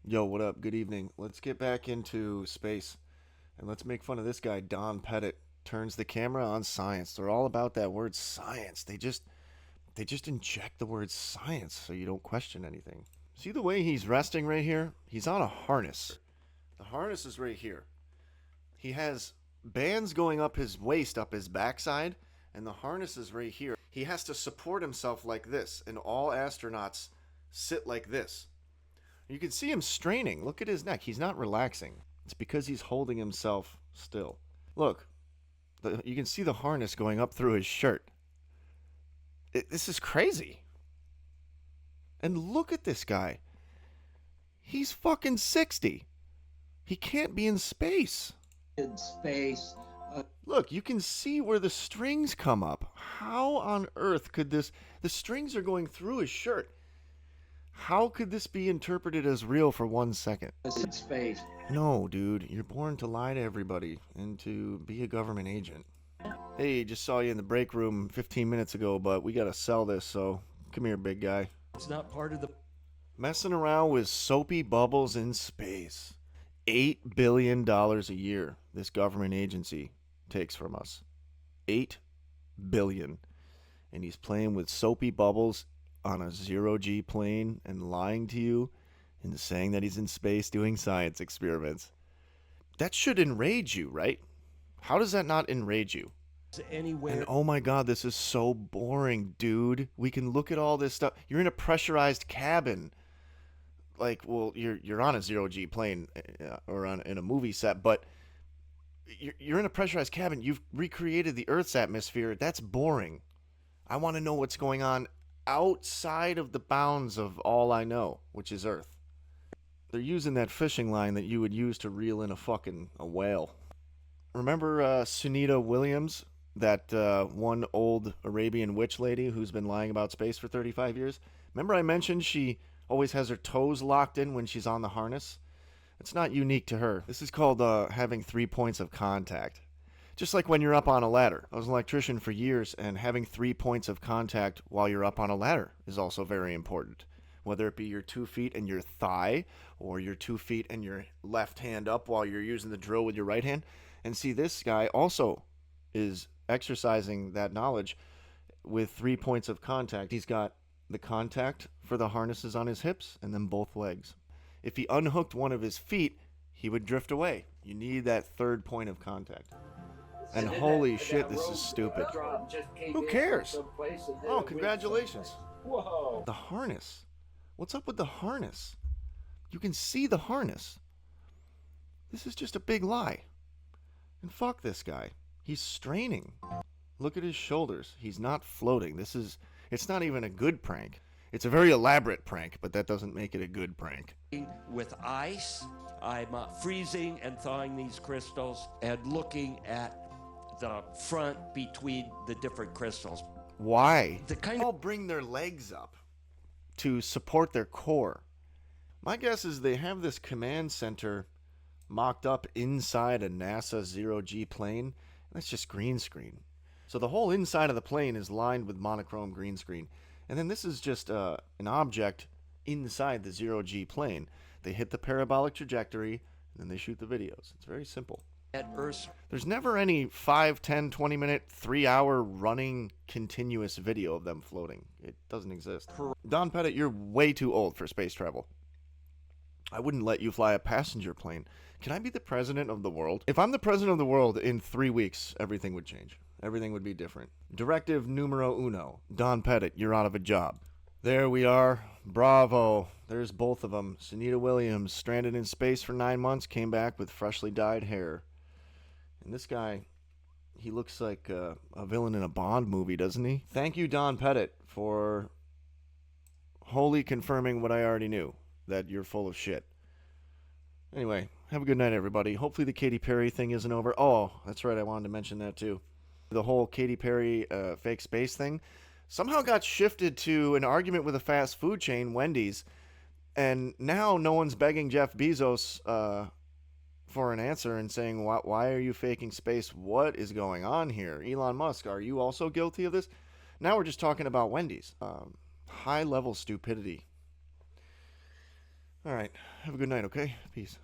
Yo, what up? Good evening. Let's get back into space and let's make fun of this guy, Don Pettit. Turns the camera on science. They're all about that word science. They just inject the word science so you don't question anything. See the way he's resting right here? He's on a harness. The harness is right here. He has bands going up his waist, up his backside, and the harness is right here. He has to support himself like this, and all astronauts sit like this. You can see him straining. Look at his neck. He's not relaxing. It's because he's holding himself still. Look, you can see the harness going up through his shirt. This is crazy. And look at this guy. He's fucking 60. He can't be in space. In space. Look, you can see where the strings come up. How on earth could this... The strings are going through his shirt. How could this be interpreted as real for 1 second? In space. No, dude. You're born to lie to everybody and to be a government agent. Hey, just saw you in the break room 15 minutes ago, but we gotta sell this, so come here, big guy. It's not part of the... Messing around with soapy bubbles in space. $8 billion a year this government agency takes from us. $8 billion. And he's playing with soapy bubbles on a zero-G plane and lying to you and saying that he's in space doing science experiments. That should enrage you, right? How does that not enrage you? Anywhere. And oh my god, this is so boring, dude. We can look at all this stuff. You're in a pressurized cabin. Like, well, you're on a zero-G plane or in a movie set, but you're in a pressurized cabin. You've recreated the Earth's atmosphere. That's boring. I want to know what's going on outside of the bounds of all I know, which is Earth. They're using that fishing line that you would use to reel in a whale. Remember Sunita Williams, that one old Arabian witch lady who's been lying about space for 35 years? Remember I mentioned she always has her toes locked in when she's on the harness? It's not unique to her. This is called having 3 points of contact. Just like when you're up on a ladder. I was an electrician for years, and having 3 points of contact while you're up on a ladder is also very important. Whether it be your 2 feet and your thigh, or your 2 feet and your left hand up while you're using the drill with your right hand. And see, this guy also is exercising that knowledge with 3 points of contact. He's got the contact for the harnesses on his hips and then both legs. If he unhooked one of his feet, he would drift away. You need that 3rd point of contact. And holy shit, this is stupid. Who cares? Oh, congratulations. Whoa. The harness. What's up with the harness? You can see the harness. This is just a big lie. And fuck this guy. He's straining. Look at his shoulders. He's not floating. It's not even a good prank. It's a very elaborate prank, but that doesn't make it a good prank. With ice, I'm freezing and thawing these crystals and looking at the front between the different crystals. Why? The kind They all of bring their legs up to support their core. My guess is they have this command center mocked up inside a NASA zero-G plane, and that's just green screen. So the whole inside of the plane is lined with monochrome green screen. And then this is just an object inside the zero-G plane. They hit the parabolic trajectory, and then they shoot the videos. It's very simple. at Earth's There's never any 5, 10, 20 minute, 3 hour running continuous video of them floating. It doesn't exist. Don Pettit, you're way too old for space travel. I wouldn't let you fly a passenger plane. Can I be the president of the world? If I'm the president of the world, in 3 weeks, everything would change. Everything would be different. Directive numero uno. Don Pettit, you're out of a job. There we are. Bravo. There's both of them. Sunita Williams, stranded in space for 9 months, came back with freshly dyed hair. And this guy, he looks like a villain in a Bond movie, doesn't he? Thank you, Don Pettit, for wholly confirming what I already knew, that you're full of shit. Anyway, have a good night, everybody. Hopefully the Katy Perry thing isn't over. Oh, that's right, I wanted to mention that too. The whole Katy Perry fake space thing somehow got shifted to an argument with a fast food chain, Wendy's, and now no one's begging Jeff Bezos for an answer and saying, why are you faking space? What is going on here? Elon Musk, are you also guilty of this? Now we're just talking about Wendy's. High-level stupidity. All right. Have a good night, okay? Peace.